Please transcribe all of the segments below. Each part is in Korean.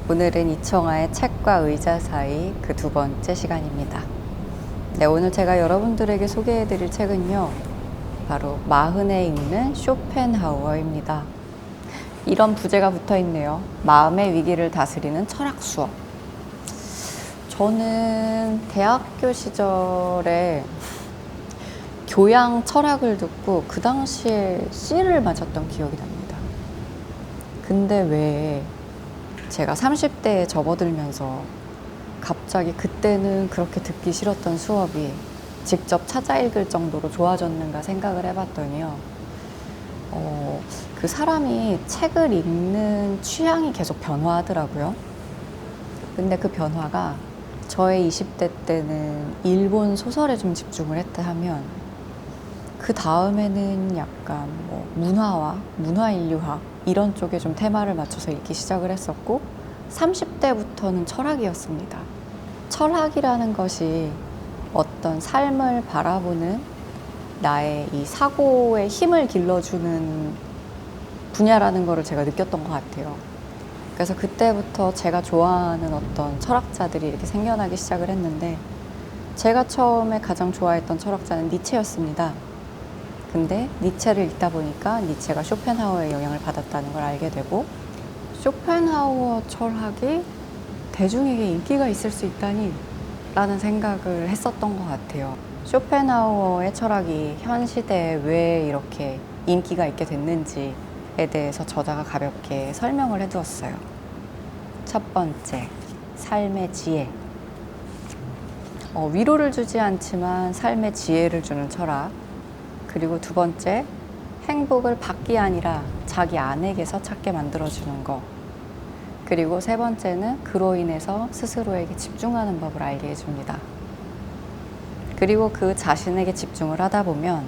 오늘은 이청아의 책과 의자 사이 그 두 번째 시간입니다. 네, 오늘 제가 여러분들에게 소개해드릴 책은요, 바로 마흔에 읽는 쇼펜하우어입니다. 이런 부제가 붙어있네요. 마음의 위기를 다스리는 철학 수업. 저는 대학교 시절에 교양 철학을 듣고 그 당시에 C를 맞았던 기억이 납니다. 근데 왜 제가 30대에 접어들면서 갑자기 그때는 그렇게 듣기 싫었던 수업이 직접 찾아 읽을 정도로 좋아졌는가 생각을 해봤더니요. 그 사람이 책을 읽는 취향이 계속 변화하더라고요. 근데 그 변화가 저의 20대 때는 일본 소설에 좀 집중을 했다 하면 그 다음에는 약간 문화와 문화인류학 이런 쪽에 좀 테마를 맞춰서 읽기 시작을 했었고 30대부터는 철학이었습니다. 철학이라는 것이 어떤 삶을 바라보는 나의 이 사고의 힘을 길러주는 분야라는 거를 제가 느꼈던 것 같아요. 그래서 그때부터 제가 좋아하는 어떤 철학자들이 이렇게 생겨나기 시작을 했는데 제가 처음에 가장 좋아했던 철학자는 니체였습니다. 근데 니체를 읽다 보니까 니체가 쇼펜하우어의 영향을 받았다는 걸 알게 되고 쇼펜하우어 철학이 대중에게 인기가 있을 수 있다니 라는 생각을 했었던 것 같아요. 쇼펜하우어의 철학이 현 시대에 왜 이렇게 인기가 있게 됐는지에 대해서 저자가 가볍게 설명을 해두었어요. 첫 번째, 삶의 지혜. 위로를 주지 않지만 삶의 지혜를 주는 철학. 그리고 두 번째, 행복을 밖이 아니라 자기 안에게서 찾게 만들어주는 것. 그리고 세 번째는 그로 인해서 스스로에게 집중하는 법을 알게 해줍니다. 그리고 그 자신에게 집중을 하다 보면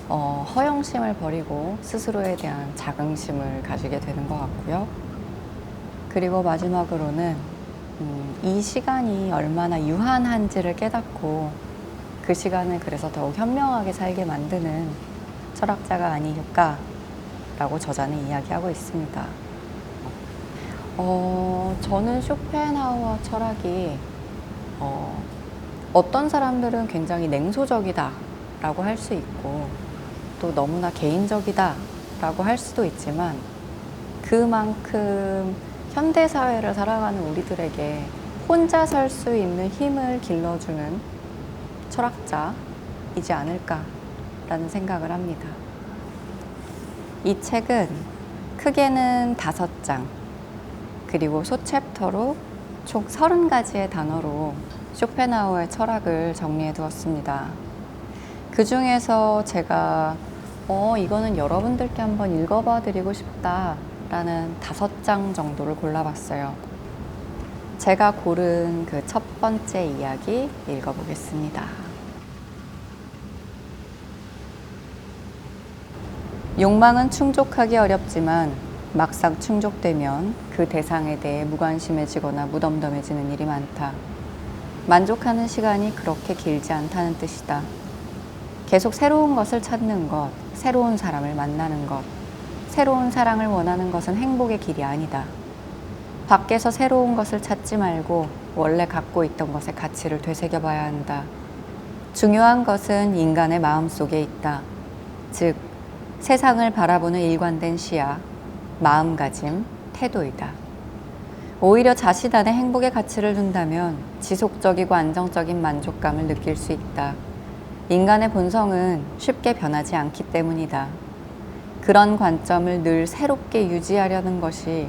허영심을 버리고 스스로에 대한 자긍심을 가지게 되는 것 같고요. 그리고 마지막으로는 이 시간이 얼마나 유한한지를 깨닫고 그 시간을 그래서 더욱 현명하게 살게 만드는 철학자가 아닐까라고 저자는 이야기하고 있습니다. 저는 쇼펜하우어 철학이 어떤 사람들은 굉장히 냉소적이다 라고 할 수 있고 또 너무나 개인적이다 라고 할 수도 있지만 그만큼 현대사회를 살아가는 우리들에게 혼자 설 수 있는 힘을 길러주는 철학자이지 않을까라는 생각을 합니다. 이 책은 크게는 5장 그리고 소챕터로 총 30가지의 단어로 쇼펜하우어의 철학을 정리해 두었습니다. 그 중에서 제가 이거는 여러분들께 한번 읽어봐 드리고 싶다라는 5장 정도를 골라봤어요. 제가 고른 그 첫 번째 이야기 읽어보겠습니다. 욕망은 충족하기 어렵지만 막상 충족되면 그 대상에 대해 무관심해지거나 무덤덤해지는 일이 많다. 만족하는 시간이 그렇게 길지 않다는 뜻이다. 계속 새로운 것을 찾는 것, 새로운 사람을 만나는 것, 새로운 사랑을 원하는 것은 행복의 길이 아니다. 밖에서 새로운 것을 찾지 말고 원래 갖고 있던 것의 가치를 되새겨봐야 한다. 중요한 것은 인간의 마음속에 있다. 즉, 세상을 바라보는 일관된 시야, 마음가짐, 태도이다. 오히려 자신 안에 행복의 가치를 둔다면 지속적이고 안정적인 만족감을 느낄 수 있다. 인간의 본성은 쉽게 변하지 않기 때문이다. 그런 관점을 늘 새롭게 유지하려는 것이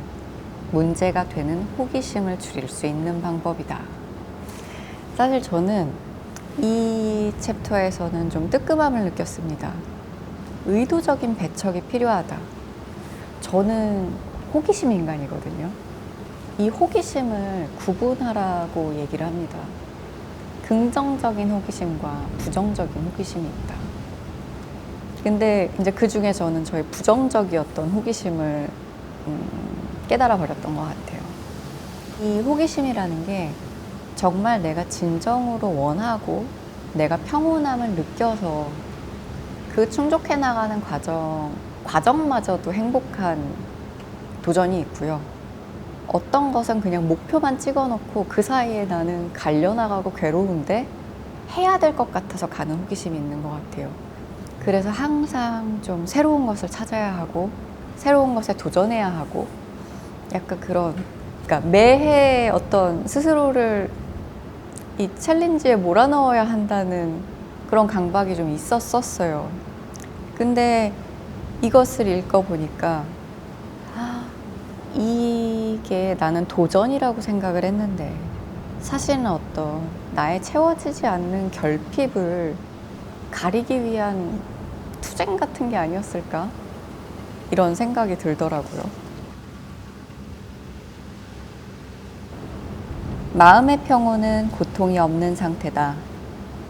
문제가 되는 호기심을 줄일 수 있는 방법이다. 사실 저는 이 챕터에서는 좀 뜨끔함을 느꼈습니다. 의도적인 배척이 필요하다. 저는 호기심 인간이거든요. 이 호기심을 구분하라고 얘기를 합니다. 긍정적인 호기심과 부정적인 호기심이 있다. 근데 이제 그 중에 저는 저의 부정적이었던 호기심을 깨달아 버렸던 것 같아요. 이 호기심이라는 게 정말 내가 진정으로 원하고 내가 평온함을 느껴서 그 충족해 나가는 과정마저도 행복한 도전이 있고요. 어떤 것은 그냥 목표만 찍어놓고 그 사이에 나는 갈려나가고 괴로운데 해야 될 것 같아서 가는 호기심이 있는 것 같아요. 그래서 항상 좀 새로운 것을 찾아야 하고 새로운 것에 도전해야 하고 약간 그런, 그러니까 매해 어떤 스스로를 이 챌린지에 몰아넣어야 한다는 그런 강박이 좀 있었었어요. 근데 이것을 읽어보니까 이게 나는 도전이라고 생각을 했는데 사실은 어떤 나의 채워지지 않는 결핍을 가리기 위한 투쟁 같은 게 아니었을까? 이런 생각이 들더라고요. 마음의 평온은 고통이 없는 상태다.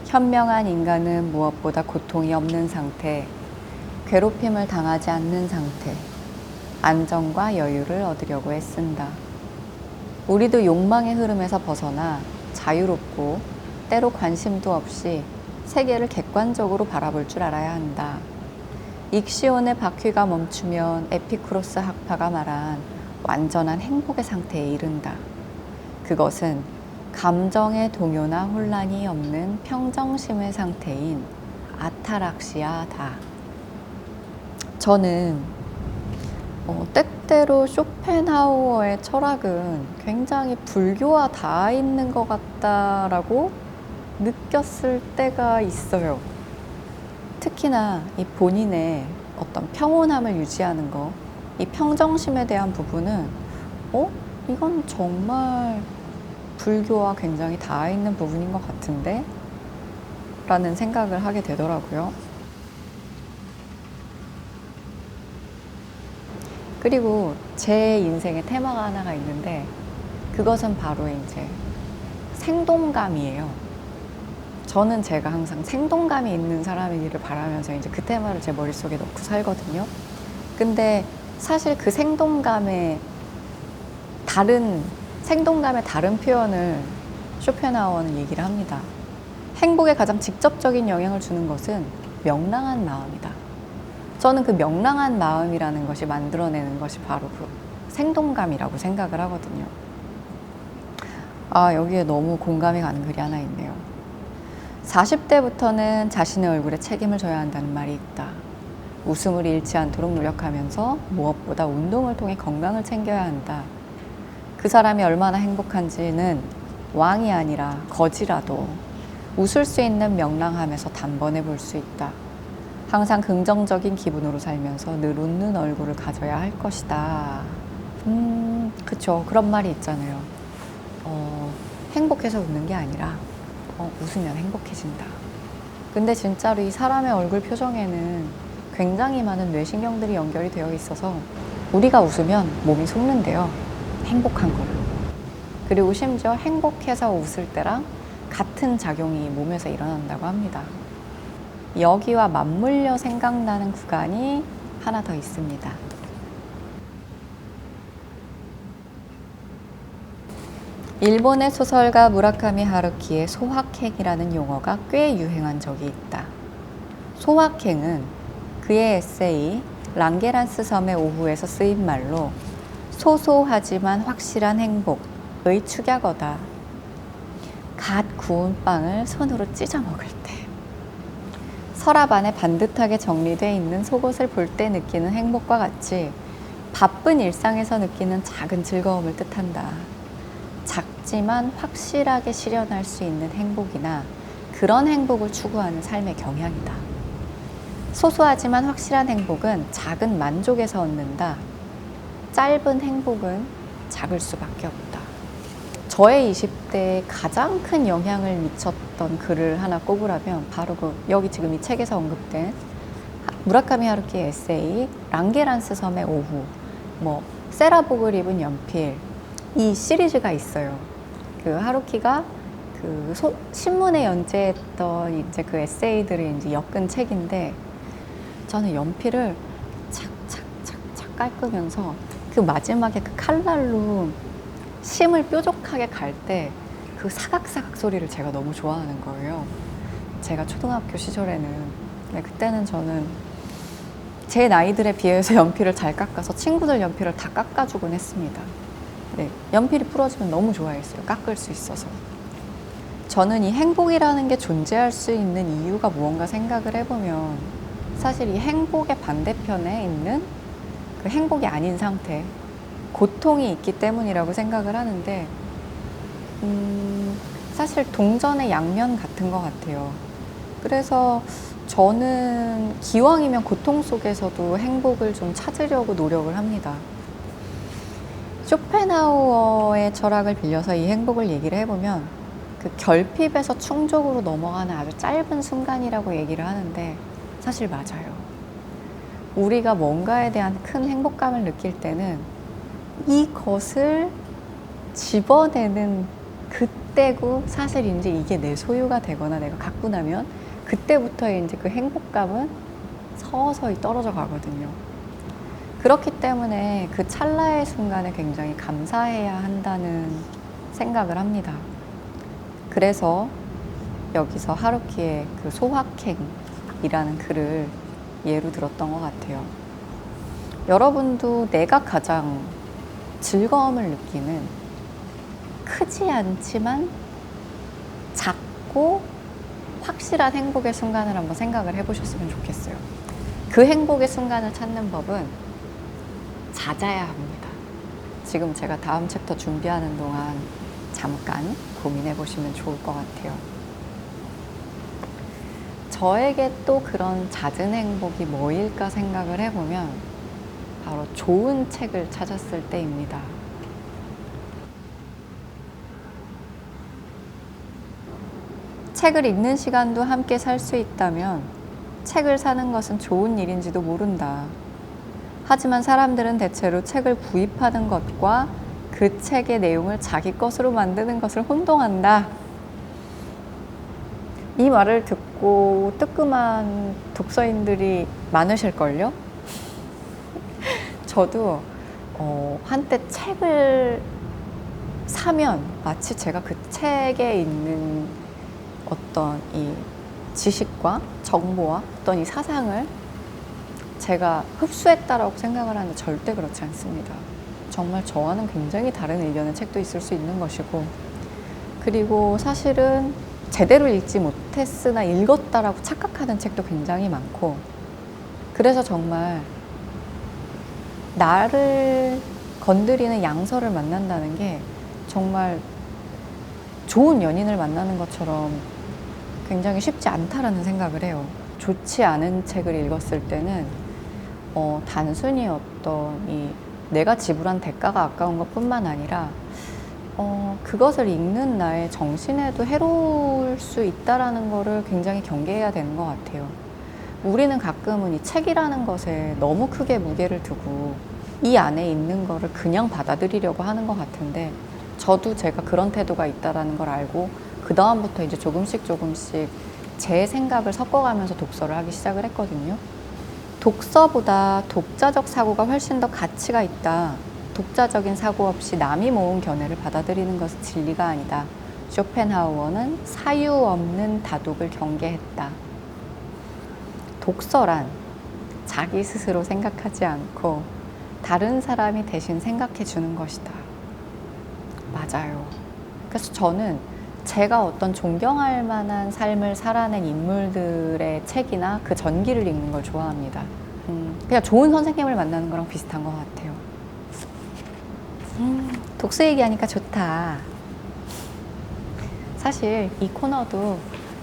현명한 인간은 무엇보다 고통이 없는 상태, 괴롭힘을 당하지 않는 상태, 안정과 여유를 얻으려고 애쓴다. 우리도 욕망의 흐름에서 벗어나 자유롭고 때로 관심도 없이 세계를 객관적으로 바라볼 줄 알아야 한다. 익시온의 바퀴가 멈추면 에피쿠로스 학파가 말한 완전한 행복의 상태에 이른다. 그것은 감정의 동요나 혼란이 없는 평정심의 상태인 아타락시아다. 저는 때때로 쇼펜하우어의 철학은 굉장히 불교와 닿아 있는 것 같다라고 느꼈을 때가 있어요. 특히나 이 본인의 어떤 평온함을 유지하는 거, 이 평정심에 대한 부분은 이건 정말 불교와 굉장히 닿아 있는 부분인 것 같은데? 라는 생각을 하게 되더라고요. 그리고 제 인생의 테마가 하나가 있는데 그것은 바로 이제 생동감이에요. 저는 제가 항상 생동감이 있는 사람이기를 바라면서 이제 그 테마를 제 머릿속에 넣고 살거든요. 근데 사실 그 생동감의 다른 표현을 쇼펜하우어는 얘기를 합니다. 행복에 가장 직접적인 영향을 주는 것은 명랑한 마음이다. 저는 그 명랑한 마음이라는 것이 만들어내는 것이 바로 그 생동감이라고 생각을 하거든요. 여기에 너무 공감이 가는 글이 하나 있네요. 40대부터는 자신의 얼굴에 책임을 져야 한다는 말이 있다. 웃음을 잃지 않도록 노력하면서 무엇보다 운동을 통해 건강을 챙겨야 한다. 그 사람이 얼마나 행복한지는 왕이 아니라 거지라도 웃을 수 있는 명랑함에서 단번에 볼 수 있다. 항상 긍정적인 기분으로 살면서 늘 웃는 얼굴을 가져야 할 것이다. 그쵸. 그런 말이 있잖아요. 행복해서 웃는 게 아니라 웃으면 행복해진다. 근데 진짜로 이 사람의 얼굴 표정에는 굉장히 많은 뇌신경들이 연결이 되어 있어서 우리가 웃으면 몸이 속는데요. 행복한 거를. 그리고 심지어 행복해서 웃을 때랑 같은 작용이 몸에서 일어난다고 합니다. 여기와 맞물려 생각나는 구간이 하나 더 있습니다. 일본의 소설가 무라카미 하루키의 소확행이라는 용어가 꽤 유행한 적이 있다. 소확행은 그의 에세이 랑게란스 섬의 오후에서 쓰인 말로 소소하지만 확실한 행복의 축약어다. 갓 구운 빵을 손으로 찢어 먹을 때, 서랍 안에 반듯하게 정리되어 있는 속옷을 볼 때 느끼는 행복과 같이 바쁜 일상에서 느끼는 작은 즐거움을 뜻한다. 작지만 확실하게 실현할 수 있는 행복이나 그런 행복을 추구하는 삶의 경향이다. 소소하지만 확실한 행복은 작은 만족에서 얻는다. 짧은 행복은 작을 수밖에 없다. 저의 20대에 가장 큰 영향을 미쳤던 글을 하나 꼽으라면 바로 여기 지금 이 책에서 언급된 무라카미 하루키의 에세이 랑게란스 섬의 오후, 세라복을 입은 연필, 이 시리즈가 있어요. 그 하루키가 신문에 연재했던 이제 그 에세이들을 이제 엮은 책인데 저는 연필을 착착착착 깎으면서 그 마지막에 그 칼날로 심을 뾰족하게 갈 때 그 사각사각 소리를 제가 너무 좋아하는 거예요. 제가 초등학교 시절에는 그때는 저는 제 나이들에 비해서 연필을 잘 깎아서 친구들 연필을 다 깎아주곤 했습니다. 네, 연필이 부러지면 너무 좋아했어요. 깎을 수 있어서. 저는 이 행복이라는 게 존재할 수 있는 이유가 무언가 생각을 해보면 사실 이 행복의 반대편에 있는 그 행복이 아닌 상태, 고통이 있기 때문이라고 생각을 하는데 사실 동전의 양면 같은 것 같아요. 그래서 저는 기왕이면 고통 속에서도 행복을 좀 찾으려고 노력을 합니다. 쇼펜하우어의 철학을 빌려서 이 행복을 얘기를 해보면 그 결핍에서 충족으로 넘어가는 아주 짧은 순간이라고 얘기를 하는데 사실 맞아요. 우리가 뭔가에 대한 큰 행복감을 느낄 때는 이것을 집어내는 그때고 사실 이제 이게 내 소유가 되거나 내가 갖고 나면 그때부터 이제 그 행복감은 서서히 떨어져 가거든요. 그렇기 때문에 그 찰나의 순간에 굉장히 감사해야 한다는 생각을 합니다. 그래서 여기서 하루키의 그 소확행이라는 글을 예로 들었던 것 같아요. 여러분도 내가 가장 즐거움을 느끼는 크지 않지만 작고 확실한 행복의 순간을 한번 생각을 해보셨으면 좋겠어요. 그 행복의 순간을 찾는 법은 잦아야 합니다. 지금 제가 다음 챕터 준비하는 동안 잠깐 고민해 보시면 좋을 것 같아요. 저에게 또 그런 잦은 행복이 뭐일까 생각을 해보면 바로 좋은 책을 찾았을 때입니다. 책을 읽는 시간도 함께 살 수 있다면 책을 사는 것은 좋은 일인지도 모른다. 하지만 사람들은 대체로 책을 구입하는 것과 그 책의 내용을 자기 것으로 만드는 것을 혼동한다. 이 말을 듣고 뜨끔한 독서인들이 많으실걸요? 저도 한때 책을 사면 마치 제가 그 책에 있는 어떤 이 지식과 정보와 어떤 이 사상을 제가 흡수했다라고 생각을 하는데 절대 그렇지 않습니다. 정말 저와는 굉장히 다른 의견의 책도 있을 수 있는 것이고, 그리고 사실은 제대로 읽지 못했으나 읽었다라고 착각하는 책도 굉장히 많고, 그래서 정말 나를 건드리는 양서를 만난다는 게 정말 좋은 연인을 만나는 것처럼 굉장히 쉽지 않다라는 생각을 해요. 좋지 않은 책을 읽었을 때는 단순히 어떤 이 내가 지불한 대가가 아까운 것뿐만 아니라 그것을 읽는 나의 정신에도 해로울 수 있다라는 거를 굉장히 경계해야 되는 것 같아요. 우리는 가끔은 이 책이라는 것에 너무 크게 무게를 두고 이 안에 있는 거를 그냥 받아들이려고 하는 것 같은데, 저도 제가 그런 태도가 있다라는 걸 알고 그 다음부터 이제 조금씩 제 생각을 섞어가면서 독서를 하기 시작을 했거든요. 독서보다 독자적 사고가 훨씬 더 가치가 있다. 독자적인 사고 없이 남이 모은 견해를 받아들이는 것은 진리가 아니다. 쇼펜하우어는 사유 없는 다독을 경계했다. 독서란 자기 스스로 생각하지 않고 다른 사람이 대신 생각해 주는 것이다. 맞아요. 그래서 저는 제가 어떤 존경할 만한 삶을 살아낸 인물들의 책이나 그 전기를 읽는 걸 좋아합니다. 그냥 좋은 선생님을 만나는 거랑 비슷한 것 같아요. 독서 얘기하니까 좋다. 사실 이 코너도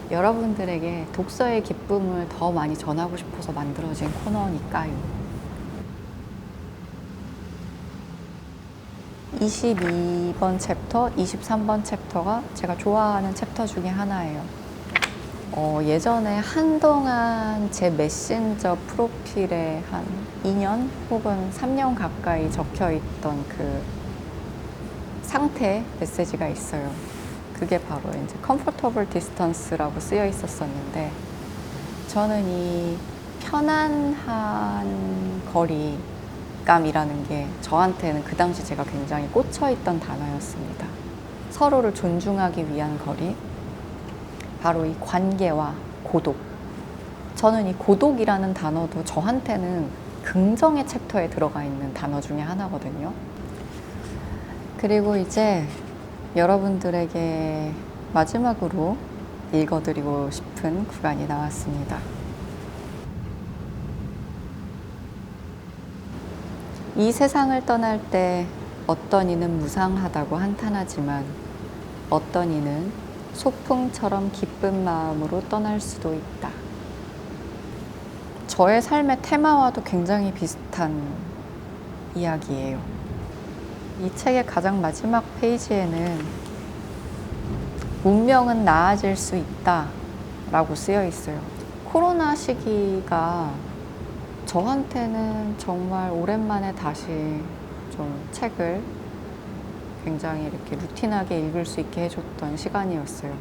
여러분들에게 독서의 기쁨을 더 많이 전하고 싶어서 만들어진 코너니까요. 22번 챕터, 23번 챕터가 제가 좋아하는 챕터 중에 하나예요. 예전에 한동안 제 메신저 프로필에 한 2년 혹은 3년 가까이 적혀 있던 그 상태 메시지가 있어요. 그게 바로 이제 comfortable distance라고 쓰여 있었었는데, 저는 이 편안한 거리감이라는 게 저한테는 그 당시 제가 굉장히 꽂혀있던 단어였습니다. 서로를 존중하기 위한 거리, 바로 이 관계와 고독. 저는 이 고독이라는 단어도 저한테는 긍정의 챕터에 들어가 있는 단어 중에 하나거든요. 그리고 이제 여러분들에게 마지막으로 읽어드리고 싶은 구간이 나왔습니다. 이 세상을 떠날 때 어떤 이는 무상하다고 한탄하지만 어떤 이는 소풍처럼 기쁜 마음으로 떠날 수도 있다. 저의 삶의 테마와도 굉장히 비슷한 이야기예요. 이 책의 가장 마지막 페이지에는 문명은 나아질 수 있다 라고 쓰여 있어요. 코로나 시기가 저한테는 정말 오랜만에 다시 좀 책을 굉장히 이렇게 루틴하게 읽을 수 있게 해줬던 시간이었어요.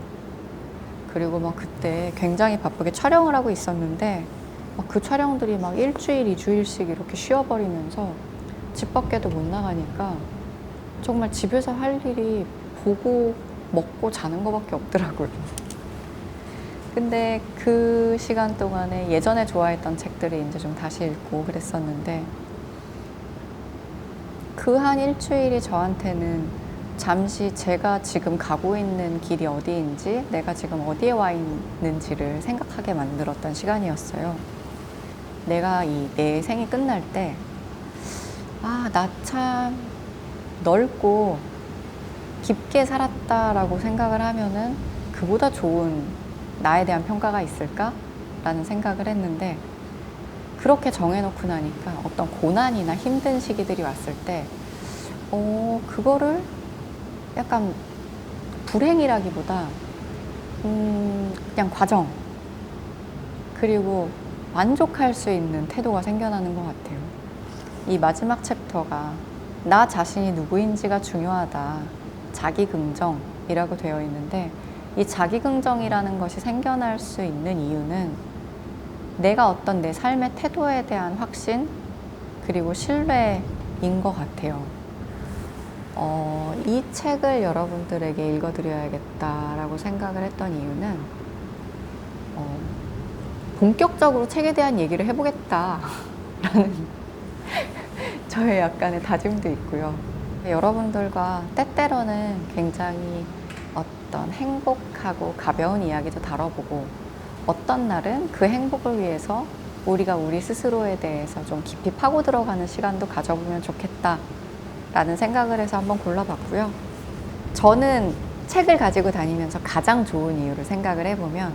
그리고 막 그때 굉장히 바쁘게 촬영을 하고 있었는데 막 그 촬영들이 막 일주일, 2주일씩 이렇게 쉬어버리면서 집 밖에도 못 나가니까 정말 집에서 할 일이 보고 먹고 자는 거밖에 없더라고요. 근데 그 시간 동안에 예전에 좋아했던 책들을 이제 좀 다시 읽고 그랬었는데 그 한 일주일이 저한테는 잠시 제가 지금 가고 있는 길이 어디인지 내가 지금 어디에 와 있는지를 생각하게 만들었던 시간이었어요. 내가 내 생이 끝날 때 나 참 넓고 깊게 살았다라고 생각을 하면은 그보다 좋은 나에 대한 평가가 있을까? 라는 생각을 했는데 그렇게 정해놓고 나니까 어떤 고난이나 힘든 시기들이 왔을 때 그거를 약간 불행이라기보다 그냥 과정 그리고 만족할 수 있는 태도가 생겨나는 것 같아요. 이 마지막 챕터가 나 자신이 누구인지가 중요하다. 자기긍정이라고 되어 있는데 이 자기긍정이라는 것이 생겨날 수 있는 이유는 내가 어떤 내 삶의 태도에 대한 확신 그리고 신뢰인 것 같아요. 이 책을 여러분들에게 읽어드려야겠다라고 생각을 했던 이유는 본격적으로 책에 대한 얘기를 해보겠다라는 저의 약간의 다짐도 있고요. 여러분들과 때때로는 굉장히 어떤 행복하고 가벼운 이야기도 다뤄보고 어떤 날은 그 행복을 위해서 우리가 우리 스스로에 대해서 좀 깊이 파고 들어가는 시간도 가져보면 좋겠다 라는 생각을 해서 한번 골라봤고요. 저는 책을 가지고 다니면서 가장 좋은 이유를 생각을 해보면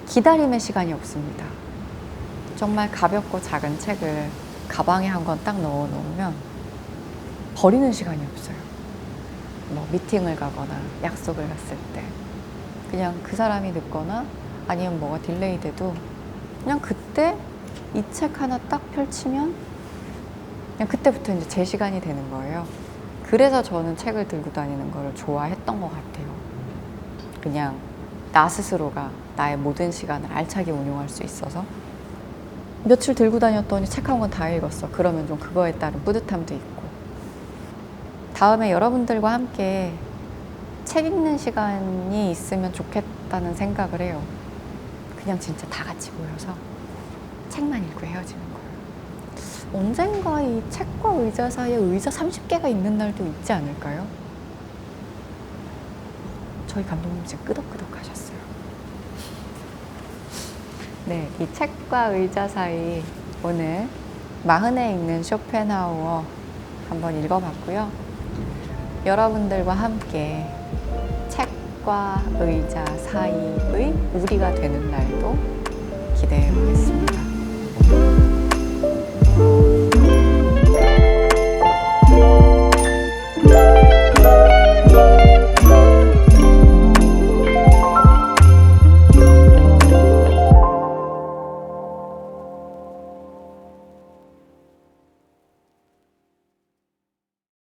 기다림의 시간이 없습니다. 정말 가볍고 작은 책을 가방에 한 권 딱 넣어 놓으면 버리는 시간이 없어요. 뭐 미팅을 가거나 약속을 갔을 때 그냥 그 사람이 늦거나 아니면 뭐가 딜레이 돼도 그냥 그때 이 책 하나 딱 펼치면 그냥 그때부터 이제 제 시간이 되는 거예요. 그래서 저는 책을 들고 다니는 걸 좋아했던 것 같아요. 그냥 나 스스로가 나의 모든 시간을 알차게 운용할 수 있어서 며칠 들고 다녔더니 책 한 권 다 읽었어. 그러면 좀 그거에 따른 뿌듯함도 있고 다음에 여러분들과 함께 책 읽는 시간이 있으면 좋겠다는 생각을 해요. 그냥 진짜 다 같이 모여서 책만 읽고 헤어지는 거예요. 언젠가 이 책과 의자 사이에 의자 30개가 있는 날도 있지 않을까요? 저희 감독님 지금 끄덕끄덕 하셨어요. 네, 이 책과 의자 사이 오늘 마흔에 읽는 쇼펜하우어 한번 읽어봤고요. 여러분들과 함께 책과 의자 사이의 우리가 되는 날도 기대해 보겠습니다.